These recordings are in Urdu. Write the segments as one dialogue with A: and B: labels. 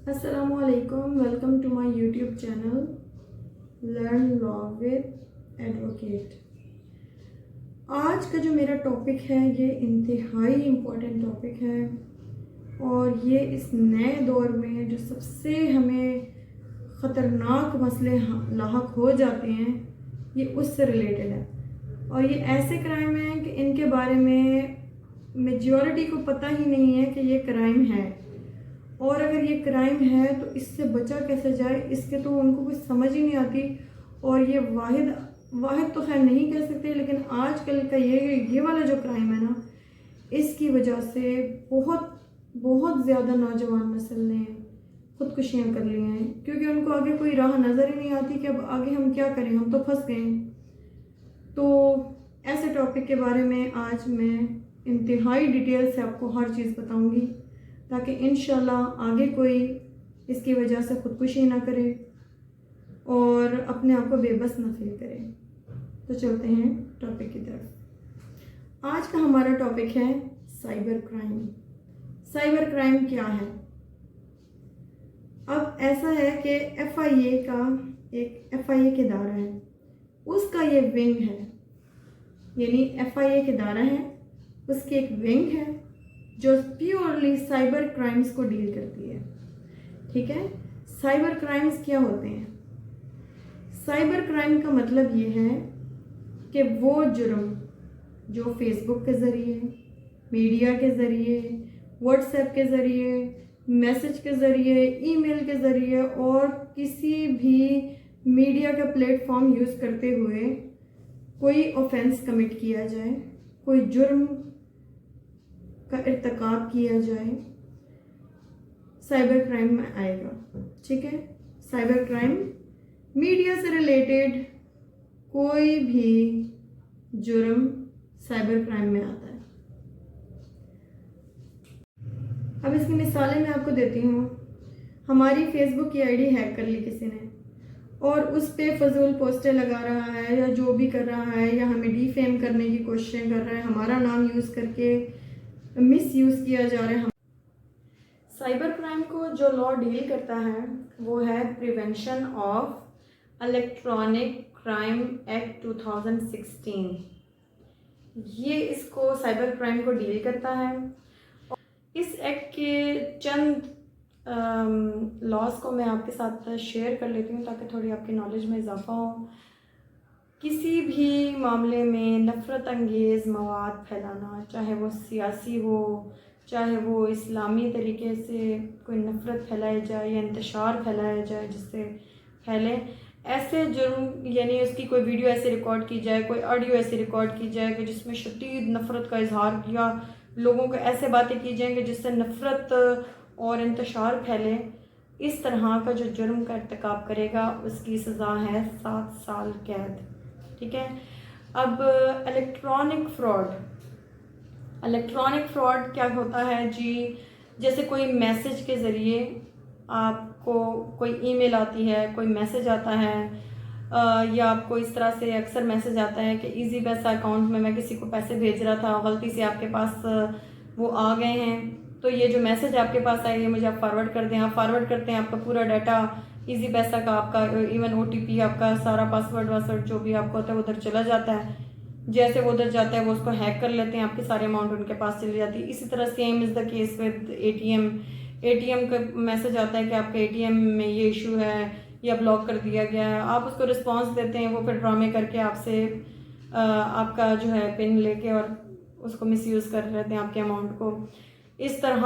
A: السلام علیکم، welcome to my YouTube channel learn law with advocate. آج کا جو میرا ٹاپک ہے یہ انتہائی امپورٹنٹ ٹاپک ہے، اور یہ اس نئے دور میں جو سب سے ہمیں خطرناک مسئلے لاحق ہو جاتے ہیں یہ اس سے ریلیٹڈ ہے، اور یہ ایسے کرائم ہیں کہ ان کے بارے میں میجورٹی کو پتہ ہی نہیں ہے کہ یہ کرائم ہے، اور اگر یہ کرائم ہے تو اس سے بچا کیسے جائے اس کے تو ان کو کچھ سمجھ ہی نہیں آتی۔ اور یہ واحد تو خیر نہیں کہہ سکتے، لیکن آج کل کا یہ والا جو کرائم ہے نا، اس کی وجہ سے بہت زیادہ نوجوان نسل نے خودکشیاں کر لی ہیں، کیونکہ ان کو آگے کوئی راہ نظر ہی نہیں آتی کہ اب آگے ہم کیا کریں، ہم تو پھنس گئے ہیں۔ تو ایسے ٹاپک کے بارے میں آج میں انتہائی ڈیٹیل سے آپ کو ہر چیز بتاؤں گی، تاکہ انشاءاللہ آگے کوئی اس کی وجہ سے خودکشی نہ کرے اور اپنے آپ کو بے بس نہ فیل کرے۔ تو چلتے ہیں ٹاپک کی طرف۔ آج کا ہمارا ٹاپک ہے سائبر کرائم۔ سائبر کرائم کیا ہے؟ اب ایسا ہے کہ FIA کا ایک FIA کے ادارہ ہے، اس کا یہ ونگ ہے، یعنی FIA کے ادارہ ہے، اس کی ایک ونگ ہے جو پیورلی سائبر کرائمز کو ڈیل کرتی ہے۔ ٹھیک ہے، سائبر کرائمز کیا ہوتے ہیں؟ سائبر کرائم کا مطلب یہ ہے کہ وہ جرم جو فیس بک کے ذریعے، میڈیا کے ذریعے، واٹس ایپ کے ذریعے، میسج کے ذریعے، ای میل کے ذریعے اور کسی بھی میڈیا کا پلیٹ فارم یوز کرتے ہوئے کوئی آفینس کمٹ کیا جائے، کوئی جرم کا ارتکاب کیا جائے، سائبر کرائم میں آئے گا۔ ٹھیک ہے، سائبر کرائم میڈیا سے ریلیٹڈ کوئی بھی جرم سائبر کرائم میں آتا ہے۔ اب اس کی مثالیں میں آپ کو دیتی ہوں۔ ہماری فیس بک کی ID ہیک کر لی کسی نے، اور اس پہ فضول پوسٹیں لگا رہا ہے یا جو بھی کر رہا ہے، یا ہمیں ڈی فیم کرنے کی کوششیں کر رہا ہے، ہمارا نام یوز کر کے مس یوز کیا جا رہا ہے۔ سائبر کرائم کو جو لا ڈیل کرتا ہے وہ ہے prevention of electronic crime act 2016۔ یہ اس کو سائبر کرائم کو ڈیل کرتا ہے۔ اس ایکٹ کے چند لاز کو میں آپ کے ساتھ شیئر کر لیتی ہوں تاکہ تھوڑی آپ کی نالج میں اضافہ ہو۔ کسی بھی معاملے میں نفرت انگیز مواد پھیلانا، چاہے وہ سیاسی ہو، چاہے وہ اسلامی طریقے سے کوئی نفرت پھیلائی جائے یا انتشار پھیلایا جائے جس سے پھیلے، ایسے جرم، یعنی اس کی کوئی ویڈیو ایسے ریکارڈ کی جائے، کوئی آڈیو ایسے ریکارڈ کی جائے کہ جس میں شدید نفرت کا اظہار کیا، لوگوں کو ایسے باتیں کی جائیں کہ جس سے نفرت اور انتشار پھیلے، اس طرح کا جو جرم کا ارتکاب کرے گا اس کی سزا ہے 7 سال قید۔ ٹھیک ہے، اب الیکٹرانک فراڈ کیا ہوتا ہے جی؟ جیسے کوئی میسج کے ذریعے آپ کو کوئی ای میل آتی ہے، کوئی میسج آتا ہے، یا آپ کو اس طرح سے اکثر میسج آتا ہے کہ ایزی پیسہ اکاؤنٹ میں کسی کو پیسے بھیج رہا تھا، غلطی سے آپ کے پاس وہ آ گئے ہیں، تو یہ جو میسج آپ کے پاس آئے یہ مجھے آپ فارورڈ کر دیں۔ آپ فارورڈ کرتے ہیں، آپ کا پورا ڈیٹا ایزی پیسہ کا، آپ کا ایون OTP، آپ کا سارا پاسورڈ جو بھی آپ کو ہوتا ہے ادھر چلا جاتا ہے۔ جیسے وہ ادھر جاتا ہے وہ اس کو ہیک کر لیتے ہیں، آپ کی ساری اماؤنٹ ان کے پاس چلی جاتی ہے۔ اسی طرح same is the case with ATM کا میسج آتا ہے کہ آپ کے ATM میں یہ ایشو ہے یا بلاک کر دیا گیا ہے، آپ اس کو رسپانس دیتے ہیں، وہ پھر ڈرامے کر کے آپ سے آپ کا جو ہے پن لے کے اور اس کو مس یوز کر لیتے ہیں آپ کے اماؤنٹ کو۔ اس طرح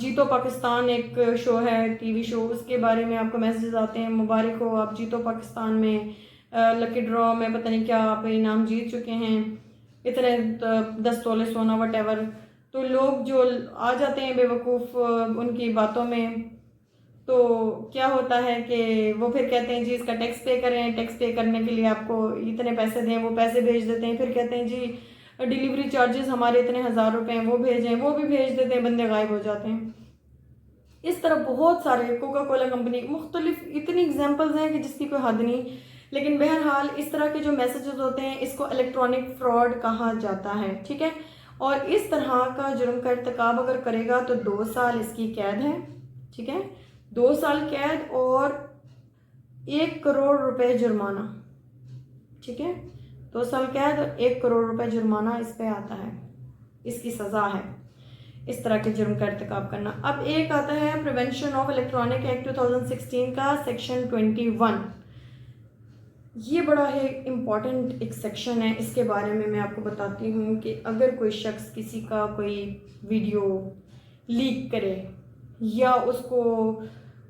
A: جیتو پاکستان ایک شو ہے، TV شو، اس کے بارے میں آپ کو میسیجز آتے ہیں، مبارک ہو آپ جیتو پاکستان میں لکی ڈرا میں پتہ نہیں کیا آپ انعام جیت چکے ہیں، اتنے 10 تولے سونا وٹ ایور۔ تو لوگ جو آ جاتے ہیں بے وقوف ان کی باتوں میں، تو کیا ہوتا ہے کہ وہ پھر کہتے ہیں جی اس کا ٹیکس پے کریں، ٹیکس پے کرنے کے لیے آپ کو اتنے پیسے دیں، وہ پیسے بھیج دیتے ہیں، پھر کہتے ہیں جی ڈیلیوری چارجز ہمارے اتنے 1000 روپے ہیں وہ بھیجیں، وہ بھی بھیج دیتے ہیں، بندے غائب ہو جاتے ہیں۔ اس طرح بہت سارے کوکا کولا کمپنی، مختلف اتنی اگزامپلز ہیں کہ جس کی کوئی حد نہیں، لیکن بہرحال اس طرح کے جو میسیجز ہوتے ہیں اس کو الیکٹرانک فراڈ کہا جاتا ہے۔ ٹھیک ہے، اور اس طرح کا جرم کا ارتکاب اگر کرے گا تو 2 سال اس کی قید ہے۔ ٹھیک ہے، 2 سال قید اور 1 کروڑ روپے جرمانہ. ٹھیک ہے, 2 سال قید اور 1 کروڑ روپے جرمانہ اس پہ آتا ہے, اس کی سزا ہے اس طرح کے جرم کا ارتکاب کرنا. اب ایک آتا ہے پریونشن آف الیکٹرانک ایکٹ 2016 کا سیکشن 21. یہ بڑا ہے امپورٹنٹ ایک سیکشن ہے. اس کے بارے میں آپ کو بتاتی ہوں کہ اگر کوئی شخص کسی کا کوئی ویڈیو لیک کرے یا اس کو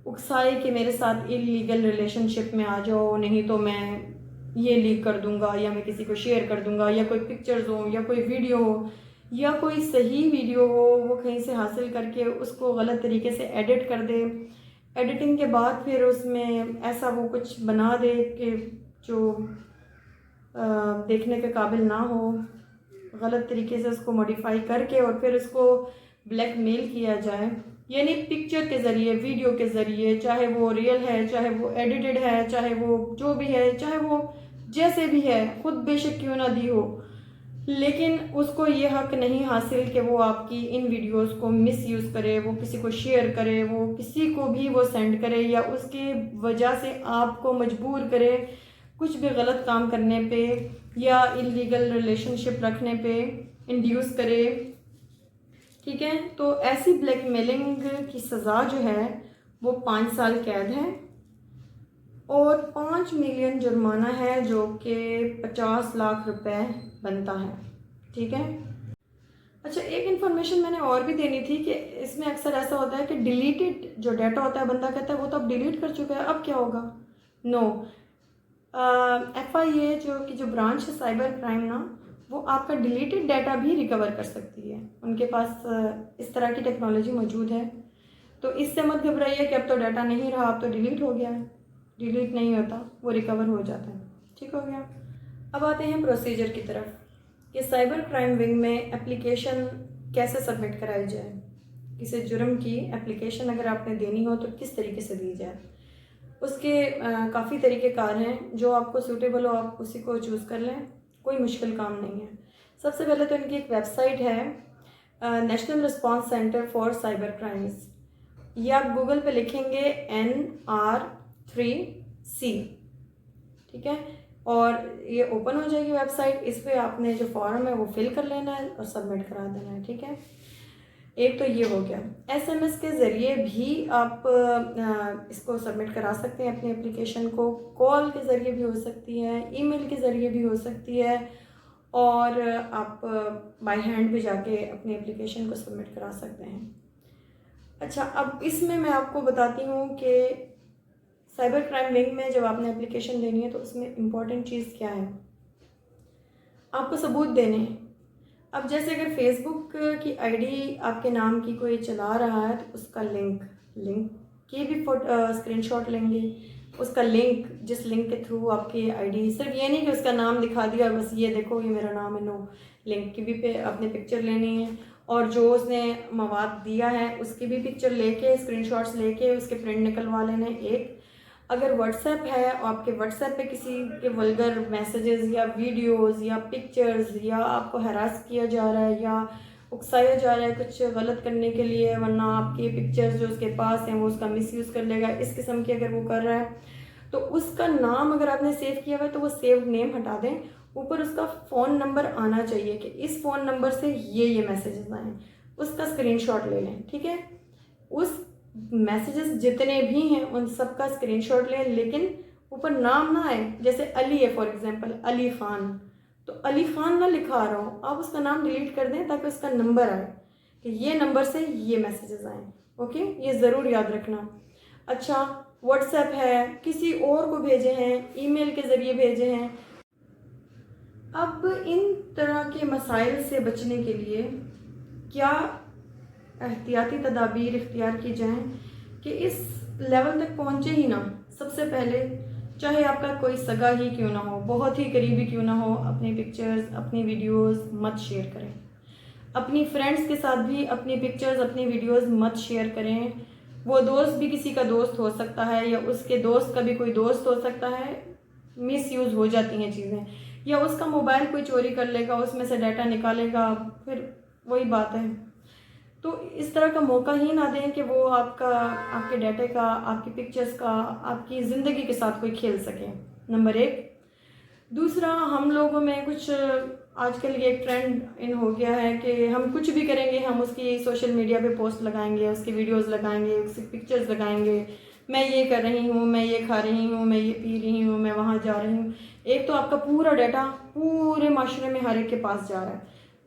A: اکسائے کہ میرے ساتھ انلیگل ریلیشن شپ میں آ جاؤ, نہیں تو میں یہ لیک کر دوں گا یا میں کسی کو شیئر کر دوں گا, یا کوئی پکچرز ہوں یا کوئی ویڈیو ہو یا کوئی صحیح ویڈیو ہو وہ کہیں سے حاصل کر کے اس کو غلط طریقے سے ایڈٹ کر دے, ایڈیٹنگ کے بعد پھر اس میں ایسا وہ کچھ بنا دے کہ جو دیکھنے کے قابل نہ ہو, غلط طریقے سے اس کو موڈیفائی کر کے اور پھر اس کو بلیک میل کیا جائے, یعنی پکچر کے ذریعے, ویڈیو کے ذریعے, چاہے وہ ریئل ہے, چاہے وہ ایڈیٹڈ ہے, چاہے وہ جو بھی ہے, چاہے وہ جیسے بھی ہے, خود بے شک کیوں نہ دی ہو, لیکن اس کو یہ حق نہیں حاصل کہ وہ آپ کی ان ویڈیوز کو مس یوز کرے, وہ کسی کو شیئر کرے, وہ کسی کو بھی وہ سینڈ کرے یا اس کی وجہ سے آپ کو مجبور کرے کچھ بھی غلط کام کرنے پہ یا انلیگل ریلیشن شپ رکھنے پہ انڈیوس کرے. ٹھیک ہے, تو ایسی بلیک میلنگ کی سزا جو ہے وہ 5 سال قید ہے اور 5 ملین جرمانہ ہے جو کہ 50 لاکھ روپے بنتا ہے. ٹھیک ہے. اچھا, ایک انفارمیشن میں نے اور بھی دینی تھی کہ اس میں اکثر ایسا ہوتا ہے کہ ڈیلیٹڈ جو ڈیٹا ہوتا ہے بندہ کہتا ہے وہ تو اب ڈیلیٹ کر چکا ہے, اب کیا ہوگا. نو, ایف آئی اے جو برانچ ہے سائبر کرائم نا, وہ آپ کا ڈیلیٹڈ ڈیٹا بھی ریکور کر سکتی ہے. ان کے پاس اس طرح کی ٹیکنالوجی موجود ہے, تو اس سے مت گھبرائیے کہ اب تو ڈیٹا نہیں رہا, اب تو ڈیلیٹ ہو گیا ہے. ڈیلیٹ نہیں ہوتا, وہ ریکور ہو جاتا ہے. ٹھیک ہو گیا. اب آتے ہیں پروسیجر کی طرف کہ سائبر کرائم ونگ میں اپلیکیشن کیسے سبمٹ کرائی جائے. کسی جرم کی اپلیکیشن اگر آپ نے دینی ہو تو کس طریقے سے دی جائے. اس کے کافی طریقہ کار ہیں, جو آپ کو سوٹیبل ہو آپ اسی کو چوز کر لیں, کوئی مشکل کام نہیں ہے. سب سے پہلے تو ان کی ایک ویب سائٹ ہے, national response centre for cyber crimes. یہ آپ گوگل پہ لکھیں گے NR3C. ٹھیک ہے, اور یہ اوپن ہو جائے گی ویب سائٹ. اس پہ آپ نے جو فارم ہے وہ فل کر لینا ہے اور سبمٹ کرا دینا ہے. ٹھیک ہے, ایک تو یہ ہو گیا. SMS کے ذریعے بھی آپ اس کو سبمٹ کرا سکتے ہیں اپنی اپلیکیشن کو, کال کے ذریعے بھی ہو سکتی ہے, ای میل کے ذریعے بھی ہو سکتی ہے, اور آپ بائی ہینڈ بھی جا کے اپنی اپلیکیشن کو سبمٹ کرا سکتے ہیں. اچھا, اب اس میں آپ کو بتاتی ہوں کہ سائبر کرائم ونگ میں جب آپ نے اپلیکیشن دینی ہے تو اس میں امپورٹنٹ چیز کیا ہے, آپ کو ثبوت دینے ہیں. اب جیسے اگر فیس بک کی آئی ڈی آپ کے نام کی کوئی چلا رہا ہے تو اس کا لنک کی بھی اسکرین شاٹ لیں گے. اس کا لنک, جس لنک کے تھرو آپ کی آئی ڈی, صرف یہ نہیں کہ اس کا نام دکھا دیا اور بس یہ دیکھو یہ میرا نام ہے, نو, لنک کی بھی اپنے پکچر لینی ہے, اور جو اس نے مواد دیا ہے اس کی بھی پکچر لے کے, اسکرین شاٹس لے کے اس کے پرنٹ نکلوا لینے. ایک اگر واٹس ایپ ہے اور آپ کے واٹس ایپ پہ کسی کے ولگر میسیجز یا ویڈیوز یا پکچرز یا آپ کو ہراس کیا جا رہا ہے یا اکسایا جا رہا ہے کچھ غلط کرنے کے لیے, ورنہ آپ کی پکچرز جو اس کے پاس ہیں وہ اس کا مس یوز کر لے گا, اس قسم کی اگر وہ کر رہا ہے تو اس کا نام اگر آپ نے سیو کیا ہوا ہے تو وہ سیو نیم ہٹا دیں. اوپر اس کا فون نمبر آنا چاہیے کہ اس فون نمبر سے یہ میسیجز آئیں, اس کا اسکرین شاٹ لے لیں. ٹھیک ہے, اس میسیجز جتنے بھی ہیں ان سب کا اسکرین شاٹ لیں, لیکن اوپر نام نہ آئے. جیسے علی ہے فار ایگزامپل, علی خان, تو علی خان نہ لکھا آ رہا ہو, آپ اس کا نام ڈیلیٹ کر دیں تاکہ اس کا نمبر آئے کہ یہ نمبر سے یہ میسیجز آئیں. اوکے, یہ ضرور یاد رکھنا. اچھا, واٹس ایپ ہے, کسی اور کو بھیجے ہیں, ای میل کے ذریعے بھیجے ہیں. اب ان طرح کے مسائل سے بچنے کے لیے کیا احتیاطی تدابیر اختیار کی جائیں کہ اس لیول تک پہنچے ہی نہ. سب سے پہلے, چاہے آپ کا کوئی سگا ہی کیوں نہ ہو, بہت ہی قریبی کیوں نہ ہو, اپنی پکچرز, اپنی ویڈیوز مت شیئر کریں. اپنی فرینڈس کے ساتھ بھی اپنی پکچرز, اپنی ویڈیوز مت شیئر کریں. وہ دوست بھی کسی کا دوست ہو سکتا ہے یا اس کے دوست کا بھی کوئی دوست ہو سکتا ہے, مس یوز ہو جاتی ہیں چیزیں, یا اس کا موبائل کوئی چوری کر لے گا, اس میں سے ڈیٹا نکالے گا, پھر وہی بات ہے. تو اس طرح کا موقع ہی نہ دیں کہ وہ آپ کے ڈیٹا کا، آپ کی پکچرز کا، آپ کی زندگی کے ساتھ کوئی کھیل سکے، نمبر 1۔ دوسرا، ہم لوگوں میں کچھ آج کل یہ ایک ٹرینڈ ان ہو گیا ہے کہ ہم کچھ بھی کریں گے، ہم اس کی سوشل میڈیا پہ پوسٹ لگائیں گے، اس کی ویڈیوز لگائیں گے، اس کی پکچرز لگائیں گے، میں یہ کر رہی ہوں، میں یہ کھا رہی ہوں، میں یہ پی رہی ہوں، میں وہاں جا رہی ہوں۔ ایک تو آپ کا پورا ڈیٹا پورے معاشرے میں ہر ایک کے پاس جا رہا ہے۔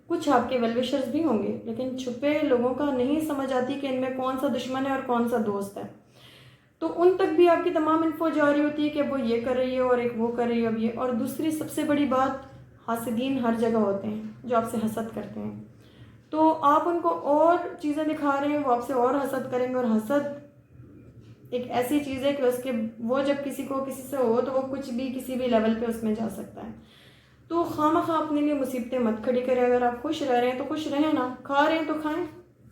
A: کچھ آپ کے ویل وشرز بھی ہوں گے، لیکن چھپے لوگوں کا نہیں سمجھ آتی کہ ان میں کون سا دشمن ہے اور کون سا دوست ہے، تو ان تک بھی آپ کی تمام انفو جا رہی ہوتی ہے کہ وہ یہ کر رہی ہے اور ایک وہ کر رہی ہے اب یہ۔ اور دوسری سب سے بڑی بات، حاسدین ہر جگہ ہوتے ہیں جو آپ سے حسد کرتے ہیں، تو آپ ان کو اور چیزیں دکھا رہے ہیں، وہ آپ سے اور حسد کریں گے، اور حسد ایک ایسی چیز ہے کہ وہ جب کسی سے ہو تو وہ کچھ بھی کسی بھی لیول پہ اس میں جا سکتا ہے۔ تو خواہ اپنے لیے مصیبتیں مت کھڑی کریں۔ اگر آپ خوش رہ رہے ہیں تو خوش رہیں نا، کھا رہے ہیں تو کھائیں،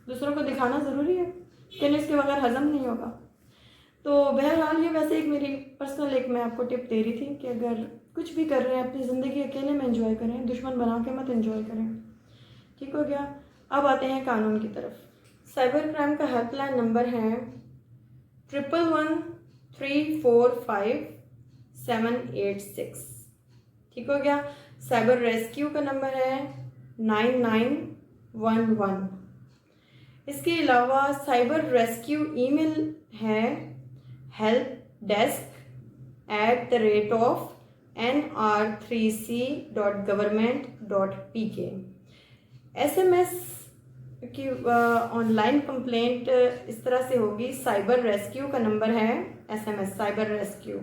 A: دوسروں کو دکھانا ضروری ہے کہ اس کے بغیر ہضم نہیں ہوگا۔ تو بہرحال یہ ویسے ایک میری پرسنل میں آپ کو ٹپ دے رہی تھی کہ اگر کچھ بھی کر رہے ہیں اپنی زندگی اکیلے میں انجوائے کریں، دشمن بنا کے مت انجوائے کریں، ٹھیک ہو گیا؟ اب آتے ہیں قانون کی طرف۔ سائبر کرائم کا ہیلپ لائن نمبر ہے 111345786، ٹھیک ہو گیا؟ سائبر ریسکیو کا نمبر ہے 9911۔ اس کے علاوہ سائبر ریسکیو ای میل ہے helpdesk@nr3c.government.pk۔ SMS کی آن لائن کمپلینٹ اس طرح سے ہوگی، سائبر ریسکیو کا نمبر ہے SMS سائبر ریسکیو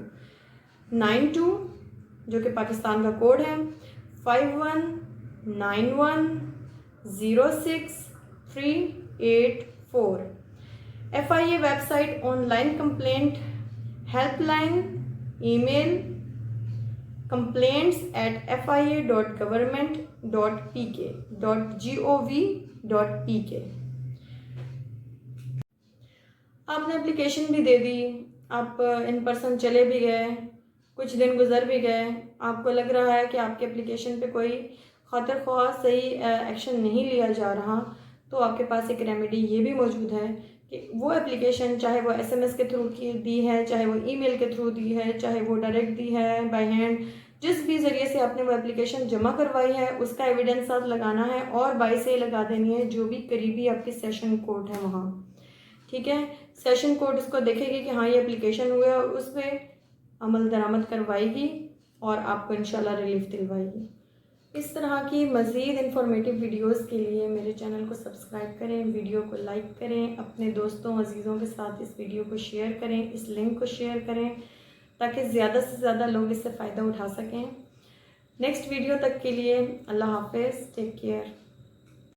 A: 92 جو کہ پاکستان کا کوڈ ہے 5191063884۔ FIA website online complaint helpline, email complaints@fia.government.pk. آپ نے اپلیکیشن بھی دے دی، آپ ان پرسن چلے بھی گئے، کچھ دن گزر بھی گئے، آپ کو لگ رہا ہے کہ آپ کے اپلیکیشن پہ کوئی خاطر خواہ صحیح ایکشن نہیں لیا جا رہا، تو آپ کے پاس ایک ریمیڈی یہ بھی موجود ہے کہ وہ اپلیکیشن چاہے وہ SMS کے تھرو دی ہے، چاہے وہ ای میل کے تھرو دی ہے، چاہے وہ ڈائریکٹ دی ہے بائی ہینڈ، جس بھی ذریعے سے آپ نے وہ اپلیکیشن جمع کروائی ہے اس کا ایویڈنس ساتھ لگانا ہے، اور بائی سے لگا دینی ہے جو بھی قریبی آپ کی سیشن کورٹ ہے وہاں، ٹھیک ہے؟ سیشن کورٹ اس کو دیکھے گی کہ ہاں یہ اپلیکیشن ہوئے اور اس پہ عمل درآمد کروائے گی اور آپ کو انشاءاللہ ریلیف دلوائے گی۔ اس طرح کی مزید انفارمیٹیو ویڈیوز کے لیے میرے چینل کو سبسکرائب کریں، ویڈیو کو لائک کریں، اپنے دوستوں عزیزوں کے ساتھ اس ویڈیو کو شیئر کریں، اس لنک کو شیئر کریں تاکہ زیادہ سے زیادہ لوگ اس سے فائدہ اٹھا سکیں۔ نیکسٹ ویڈیو تک کے لیے اللہ حافظ، ٹیک کیئر۔